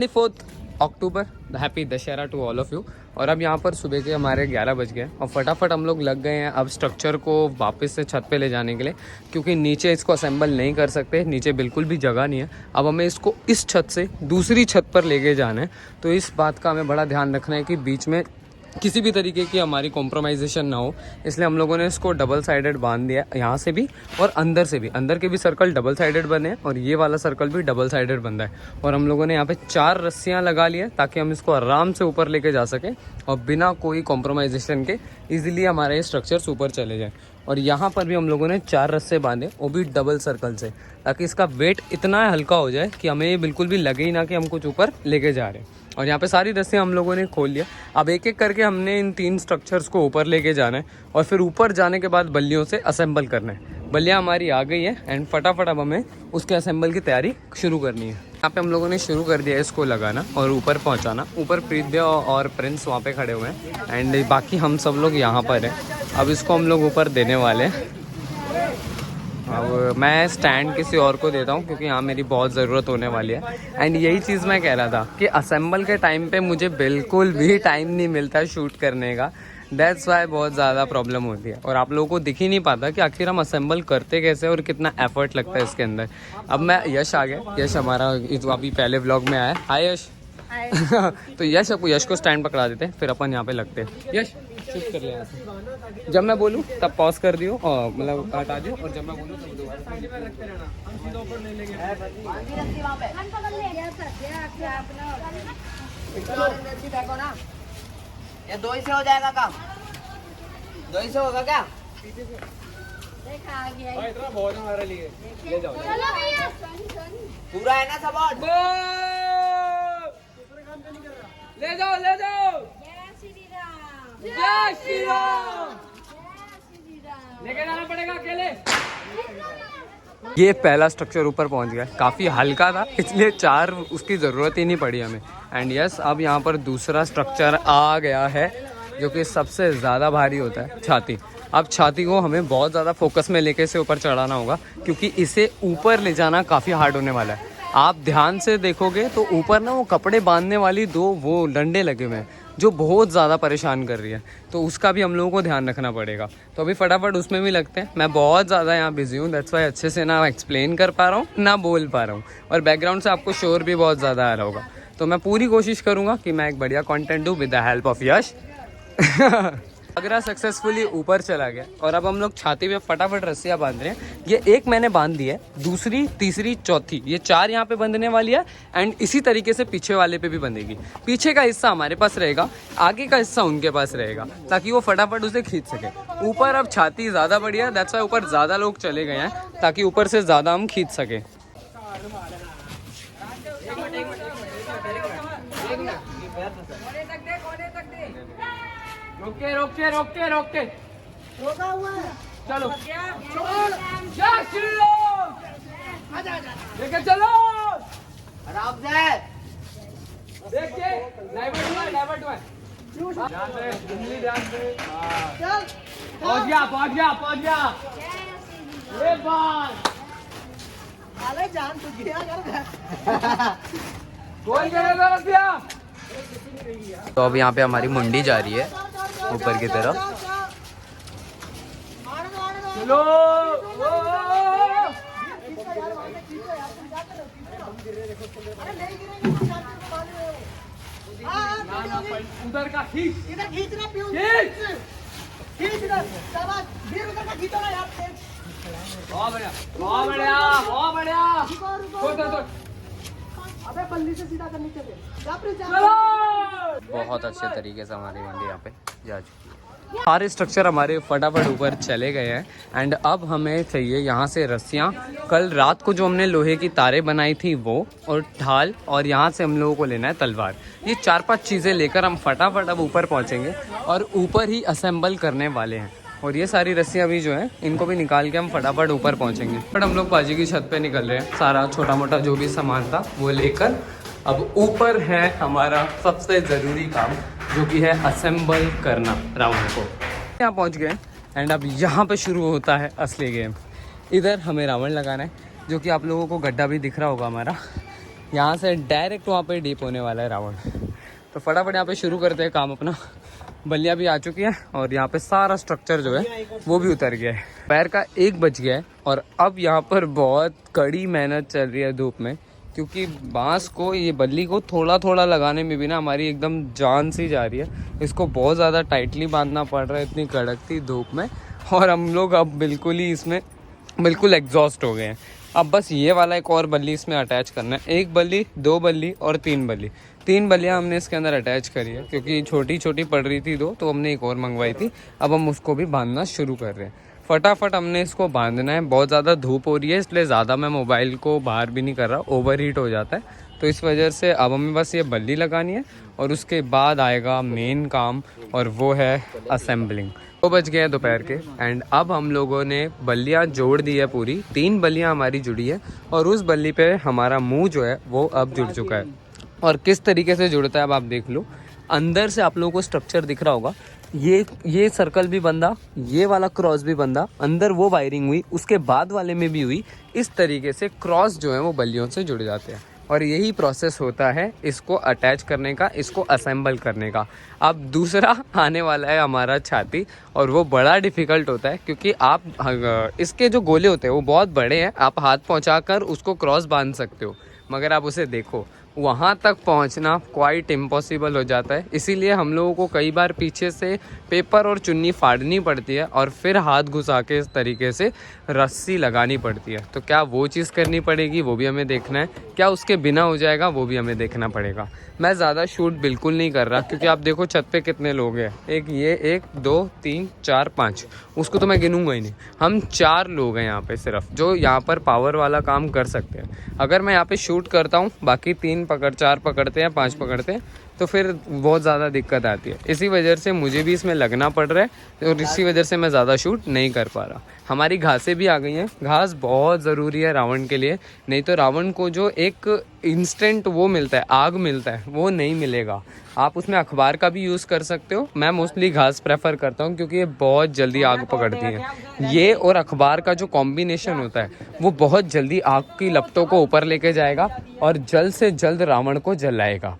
24 October happy Dussehra to all of you. और अब यहाँ पर सुबह के हमारे 11 बज गए और फटाफट हम लोग लग गए हैं अब स्ट्रक्चर को वापस से छत पे ले जाने के लिए, क्योंकि नीचे इसको असेंबल नहीं कर सकते, नीचे बिल्कुल भी जगह नहीं है। अब हमें इसको इस छत से दूसरी छत पर लेके जाना है, तो इस बात का हमें बड़ा ध्यान रखना है कि बीच में किसी भी तरीके की हमारी कॉम्प्रोमाइजेशन ना हो। इसलिए हम लोगों ने इसको डबल साइडेड बांध दिया, यहाँ से भी और अंदर से भी। अंदर के भी सर्कल डबल साइडेड बने हैं और ये वाला सर्कल भी डबल साइडेड बंधा है। और हम लोगों ने यहाँ पे 4 रस्सियाँ लगा ली है ताकि हम इसको आराम से ऊपर लेके जा सकें और बिना कोई कॉम्प्रोमाइजेशन के ईजिली हमारे ये स्ट्रक्चर्स ऊपर चले जाएँ। और यहाँ पर भी हम लोगों ने 4 रस्से बांधे, वो भी डबल सर्कल से, ताकि इसका वेट इतना हल्का हो जाए कि हमें ये बिल्कुल भी लगे ही ना कि हम कुछ ऊपर लेके जा रहे हैं। और यहाँ पे सारी रस्सियाँ हम लोगों ने खोल लिया। अब एक एक करके हमने इन 3 स्ट्रक्चर्स को ऊपर लेके जाना है और फिर ऊपर जाने के बाद बल्लियों से असेंबल करना है। बल्लियाँ हमारी आ गई है एंड फटाफट अब हमें उसके असेंबल की तैयारी शुरू करनी है। यहाँ पे हम लोगों ने शुरू कर दिया है इसको लगाना और ऊपर पहुँचाना। ऊपर प्रीत भैया और प्रिंस वहाँ पे खड़े हुए हैं एंड बाकी हम सब लोग यहाँ पर हैं। अब इसको हम लोग ऊपर देने वाले हैं। अब मैं स्टैंड किसी और को देता हूँ क्योंकि यहाँ मेरी बहुत ज़रूरत होने वाली है। एंड यही चीज़ मैं कह रहा था कि असेंबल के टाइम पे मुझे बिल्कुल भी टाइम नहीं मिलता शूट करने का। दैट्स वाई बहुत ज़्यादा प्रॉब्लम होती है और आप लोगों को दिख ही नहीं पाता कि आखिर हम असेंबल करते कैसे और कितना एफर्ट लगता है इसके अंदर। अब मैं यश आ गया। यश हमारा अभी पहले व्लॉग में आया। हाय यश। तो यश को स्टैंड पकड़ा देते हैं, फिर अपन यहाँ पे लगते हैं। यश शूट कर ले यहाँ से। जब मैं बोलूँ तब पॉज कर दियो और मतलब हटा दियो, और जब मैं बोलूँ तब दोबारा रखते रहना। ये 2 ही से हो जाएगा काम? 2 ही से होगा क्या? इतना बहुत है हमारे लिए। ले जाओ। पूरा है ना सब? ले जाओ ले जाओ। जय श्री राम। लेके जाना पड़ेगा अकेले। ये पहला स्ट्रक्चर ऊपर पहुंच गया। काफ़ी हल्का था इसलिए 4 उसकी ज़रूरत ही नहीं पड़ी हमें। एंड यस, अब यहाँ पर दूसरा स्ट्रक्चर आ गया है जो कि सबसे ज़्यादा भारी होता है, छाती। अब छाती को हमें बहुत ज़्यादा फोकस में लेके इसे ऊपर चढ़ाना होगा क्योंकि इसे ऊपर ले जाना काफ़ी हार्ड होने वाला है। आप ध्यान से देखोगे तो ऊपर ना वो कपड़े बांधने वाली 2 वो डंडे लगे हुए हैं जो बहुत ज़्यादा परेशान कर रही है, तो उसका भी हम लोगों को ध्यान रखना पड़ेगा। तो अभी फटाफट उसमें भी लगते हैं। मैं बहुत ज़्यादा यहाँ बिजी हूँ, दैट्स वाई अच्छे से ना एक्सप्लेन कर पा रहा हूँ ना बोल पा रहा हूँ, और बैकग्राउंड से आपको शोर भी बहुत ज़्यादा आ रहा होगा। तो मैं पूरी कोशिश करूँगा कि मैं एक बढ़िया कंटेंट दूँ with the help of Yash. Agra successfully ऊपर चला गया और अब हम लोग छाती पे फटाफट रस्सियाँ बांध रहे हैं। ये एक मैंने बांध दी है, दूसरी, तीसरी, चौथी, ये 4 यहाँ पे बंधने वाली है एंड इसी तरीके से पीछे वाले पे भी बंधेगी। पीछे का हिस्सा हमारे पास रहेगा, आगे का हिस्सा उनके पास रहेगा ताकि वो फटाफट उसे खींच सके। ऊपर अब छाती ज़्यादा बड़ी है, दैट्स वाई ऊपर ज़्यादा लोग चले गए हैं ताकि ऊपर से ज़्यादा हम खींच सकें। रोके रोके रोके रोके रोका हुआ है। चलो जय श्री राम। लेके चलो आराम से। देखिए डाइवर्ट हुआ। ध्यान से चल। पहुंच गया। ये बात अरे जान तू गिरा कर। कोई करेगा रसिया। तो अब यहाँ पे हमारी मुंडी जा रही है ऊपर की तरफ। चलो उधर का खींच, इधर खींचना, खींच इधर, शाबाश, फिर उधर का खींचो ना यार। बहुत बढ़िया। अबे बल्ली से सीधा करनी चाहिए। बहुत अच्छे तरीके से हमारी मंडी यहाँ पे जा चुकी है। सारे स्ट्रक्चर हमारे फटाफट ऊपर चले गए हैं एंड अब हमें चाहिए यहाँ से रस्सियाँ। कल रात को जो हमने लोहे की तारें बनाई थी वो, और ढाल, और यहाँ से हम लोगों को लेना है तलवार। ये 4-5 चीज़ें लेकर हम फटाफट अब ऊपर पहुँचेंगे और ऊपर ही असेंबल करने वाले हैं। और ये सारी रस्सियाँ भी जो हैं इनको भी निकाल के हम फटाफट ऊपर पहुँचेंगे। बट हम लोग बाजी की छत पे निकल रहे हैं, सारा छोटा मोटा जो भी सामान था वो लेकर। अब ऊपर है हमारा सबसे ज़रूरी काम जो कि है असेंबल करना राउंड को। यहाँ पहुँच गए एंड अब यहाँ पे शुरू होता है असली गेम। इधर हमें रावण लगाना है जो कि आप लोगों को गड्ढा भी दिख रहा होगा हमारा। यहाँ से डायरेक्ट वहाँ पे डीप होने वाला है रावण। तो फटाफट यहाँ पे शुरू करते हैं काम अपना। बल्लियाँ भी आ चुकी हैं और यहाँ पे सारा स्ट्रक्चर जो है वो भी उतर गया है। पैर का 1 बज गया है और अब यहाँ पर बहुत कड़ी मेहनत चल रही है धूप में, क्योंकि बांस को, ये बल्ली को थोड़ा थोड़ा लगाने में भी ना हमारी एकदम जान सी जा रही है। इसको बहुत ज़्यादा टाइटली बांधना पड़ रहा है इतनी कड़कती धूप में, और हम लोग अब बिल्कुल ही इसमें बिल्कुल एग्जॉस्ट हो गए हैं। अब बस ये वाला एक और बल्ली इसमें अटैच करना है। 1 बल्ली, 2 बल्ली और 3 बल्ली। 3 बल्लियाँ हमने इसके अंदर अटैच करी है, क्योंकि छोटी छोटी पड़ रही थी 2, तो हमने एक और मंगवाई थी। अब हम उसको भी बांधना शुरू कर रहे हैं। फटाफट हमने इसको बांधना है। बहुत ज़्यादा धूप हो रही है, इसलिए ज़्यादा मैं मोबाइल को बाहर भी नहीं कर रहा, ओवर हीट हो जाता है। तो इस वजह से अब हमें बस ये बल्ली लगानी है और उसके बाद आएगा मेन काम, और वो है असेंबलिंग। 2 बज गए हैं दोपहर के एंड अब हम लोगों ने बल्लियाँ जोड़ दी है पूरी। 3 बल्लियाँ हमारी जुड़ी है और उस बल्ली पे हमारा मुंह जो है वो अब जुड़ चुका है। और किस तरीके से जुड़ता है अब आप देख लो। अंदर से आप लोगों को स्ट्रक्चर दिख रहा होगा, ये सर्कल भी बंधा, ये वाला क्रॉस भी बंधा, अंदर वो वायरिंग हुई, उसके बाद वाले में भी हुई। इस तरीके से क्रॉस जो है वो बल्लियों से जुड़ जाते हैं और यही प्रोसेस होता है इसको अटैच करने का, इसको असेंबल करने का। अब दूसरा आने वाला है हमारा छाती, और वो बड़ा डिफ़िकल्ट होता है, क्योंकि आप इसके जो गोले होते हैं वो बहुत बड़े हैं। आप हाथ पहुंचाकर उसको क्रॉस बांध सकते हो, मगर आप उसे देखो वहाँ तक पहुँचना क्वाइट इम्पॉसिबल हो जाता है। इसीलिए हम लोगों को कई बार पीछे से पेपर और चुन्नी फाड़नी पड़ती है और फिर हाथ घुसा के इस तरीके से रस्सी लगानी पड़ती है। तो क्या वो चीज़ करनी पड़ेगी, वो भी हमें देखना है। क्या उसके बिना हो जाएगा, वो भी हमें देखना पड़ेगा। मैं ज़्यादा शूट बिल्कुल नहीं कर रहा, क्योंकि आप देखो छत पे कितने लोग हैं। 1 2 3 4 5, उसको तो मैं गिनूंगा ही नहीं। हम 4 लोग हैं यहाँ पे सिर्फ, जो यहाँ पर पावर वाला काम कर सकते हैं। अगर मैं यहाँ पे शूट करता हूँ, बाकी 4 पकड़ते हैं, 5 पकड़ते हैं, तो फिर बहुत ज़्यादा दिक्कत आती है। इसी वजह से मुझे भी इसमें लगना पड़ रहा है और इसी वजह से मैं ज़्यादा शूट नहीं कर पा रहा। हमारी घासें भी आ गई हैं। घास बहुत ज़रूरी है रावण के लिए, नहीं तो रावण को जो एक इंस्टेंट वो मिलता है, आग मिलता है, वो नहीं मिलेगा। आप उसमें अखबार का भी यूज़ कर सकते हो। मैं मोस्टली घास प्रेफर करता हूँ, क्योंकि ये बहुत जल्दी आग पकड़ती है। ये और अखबार का जो कॉम्बिनेशन होता है वो बहुत जल्दी आग की लपटों को ऊपर लेके जाएगा और जल्द से जल्द रावण को जलाएगा।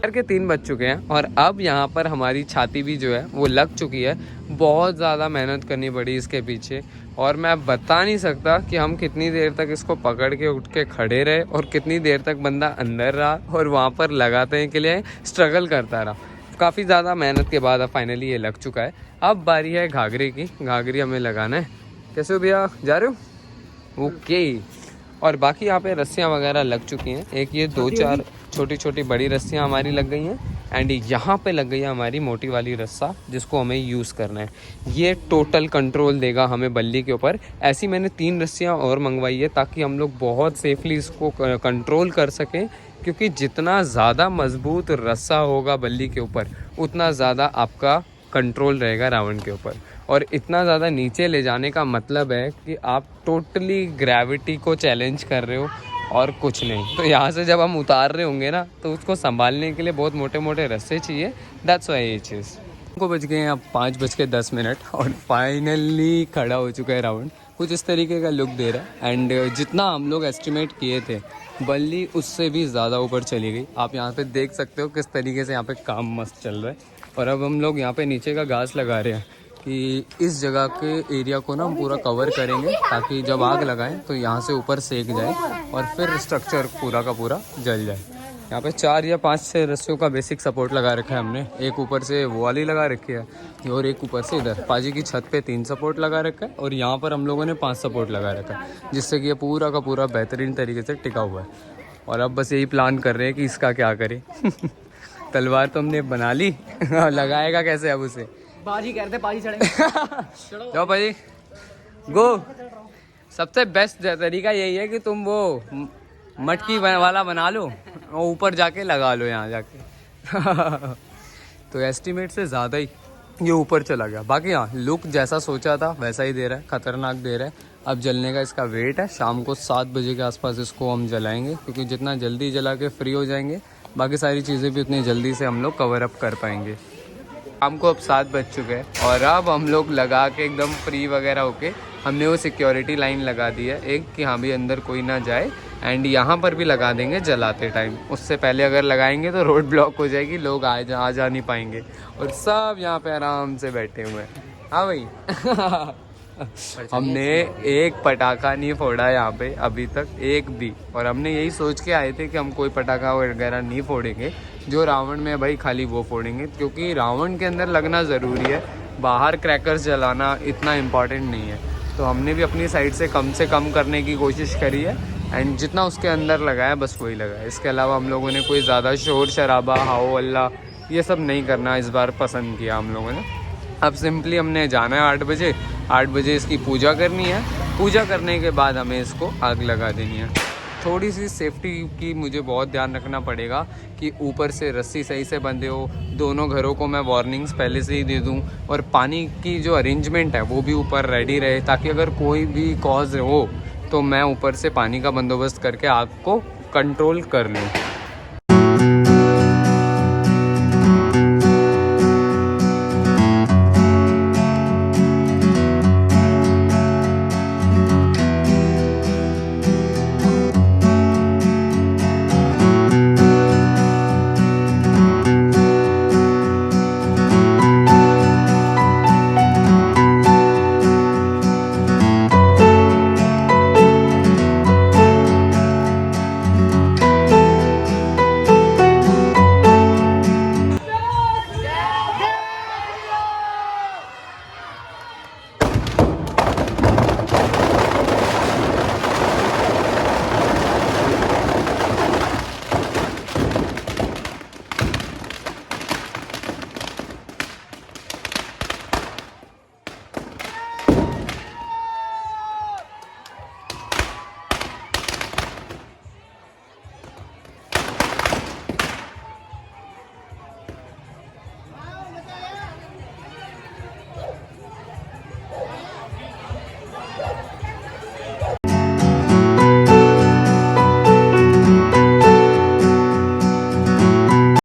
के 3 बज चुके हैं और अब यहाँ पर हमारी छाती भी जो है वो लग चुकी है। बहुत ज़्यादा मेहनत करनी पड़ी इसके पीछे, और मैं बता नहीं सकता कि हम कितनी देर तक इसको पकड़ के उठ के खड़े रहे और कितनी देर तक बंदा अंदर रहा और वहाँ पर लगाने के लिए स्ट्रगल करता रहा। काफ़ी ज़्यादा मेहनत के बाद अब फाइनली ये लग चुका है। अब बारी है घाघरे की। घाघरी हमें लगाना है। कैसे हो भैया, जा रहे हो? ओके। और बाकी यहाँ पे रस्सियाँ वगैरह लग चुकी हैं। एक ये 2-4 छोटी छोटी बड़ी रस्सियाँ हमारी लग गई हैं एंड यहाँ पे लग गई है हमारी मोटी वाली रस्सा, जिसको हमें यूज़ करना है। ये टोटल कंट्रोल देगा हमें बल्ली के ऊपर। ऐसी मैंने 3 रस्सियाँ और मंगवाई है, ताकि हम लोग बहुत सेफली इसको कंट्रोल कर सकें, क्योंकि जितना ज़्यादा मजबूत रस्सा होगा बल्ली के ऊपर, उतना ज़्यादा आपका कंट्रोल रहेगा रावण के ऊपर। और इतना ज़्यादा नीचे ले जाने का मतलब है कि आप टोटली ग्रेविटी को चैलेंज कर रहे हो और कुछ नहीं। तो यहाँ से जब हम उतार रहे होंगे ना, तो उसको संभालने के लिए बहुत मोटे मोटे रस्से चाहिए। दैट्स व्हाई ये चीज़। को बज गए हैं अब 5:10 और फाइनली खड़ा हो चुका है रावण। कुछ इस तरीके का लुक दे रहा है एंड जितना हम लोग एस्टिमेट किए थे, बल्ली उससे भी ज़्यादा ऊपर चली गई। आप यहाँ पे देख सकते हो किस तरीके से यहाँ पे काम मस्त चल रहा है। और अब हम लोग यहाँ पे नीचे का घास लगा रहे हैं कि इस जगह के एरिया को ना हम पूरा कवर करेंगे, ताकि जब आग लगाएं तो यहाँ से ऊपर सेक जाए और फिर स्ट्रक्चर पूरा का पूरा जल जाए। यहाँ पे 4 या 5 से रस्सियों का बेसिक सपोर्ट लगा रखा है हमने। एक ऊपर से वो वाली लगा रखी है और एक ऊपर से इधर पाजी की छत पे 3 सपोर्ट लगा रखा है, और यहाँ पर हम लोगों ने 5 सपोर्ट लगा रखा है, जिससे कि ये पूरा का पूरा बेहतरीन तरीके से टिका हुआ है। और अब बस यही प्लान कर रहे हैं कि इसका क्या करें। तलवार तो हमने बना ली, लगाएगा कैसे अब उसे? बाजी करते, बाजी चढ़ेंगे। जाओ भाई, गो। सबसे बेस्ट तरीका यही है कि तुम वो मटकी वाला बना लो और ऊपर जाके लगा लो यहाँ जाके। तो एस्टिमेट से ज़्यादा ही ये ऊपर चला गया। बाकी हाँ, लुक जैसा सोचा था वैसा ही दे रहा है, खतरनाक दे रहा है। अब जलने का इसका वेट है, शाम को 7 बजे के आसपास इसको हम जलाएंगे, क्योंकि जितना जल्दी जला के फ्री हो जाएंगे, बाकी सारी चीज़ें भी उतनी जल्दी से हम लोग कवर अप कर पाएंगे। हमको अब 7 बज चुके हैं और अब हम लोग लगा के एकदम फ्री वगैरह होके हमने वो सिक्योरिटी लाइन लगा दी है एक, कि हाँ भी अंदर कोई ना जाए, एंड यहाँ पर भी लगा देंगे जलाते टाइम। उससे पहले अगर लगाएंगे तो रोड ब्लॉक हो जाएगी, लोग आ जा नहीं पाएंगे। और सब यहाँ पे आराम से बैठे हुए हैं। हाँ भाई हमने एक पटाखा नहीं फोड़ा यहाँ पे अभी तक, एक भी। और हमने यही सोच के आए थे कि हम कोई पटाखा वगैरह नहीं फोड़ेंगे, जो रावण में है भाई खाली वो फोड़ेंगे, क्योंकि रावण के अंदर लगना ज़रूरी है, बाहर क्रैकर्स जलाना इतना इम्पॉर्टेंट नहीं है। तो हमने भी अपनी साइड से कम करने की कोशिश करी है एंड जितना उसके अंदर लगाया बस वही लगाया। इसके अलावा हम लोगों ने कोई ज़्यादा शोर शराबा हाओ अल्लाह ये सब नहीं करना इस बार पसंद किया हम लोगों ने। अब सिंपली हमने जाना है 8 बजे इसकी पूजा करनी है। पूजा करने के बाद हमें इसको आग लगा देनी है। थोड़ी सी सेफ्टी की मुझे बहुत ध्यान रखना पड़ेगा कि ऊपर से रस्सी सही से बंधे हो। दोनों घरों को मैं वार्निंग्स पहले से ही दे दूं और पानी की जो अरेंजमेंट है वो भी ऊपर रेडी रहे, ताकि अगर कोई भी कॉज हो तो मैं ऊपर से पानी का बंदोबस्त करके आग को कंट्रोल कर लूँ।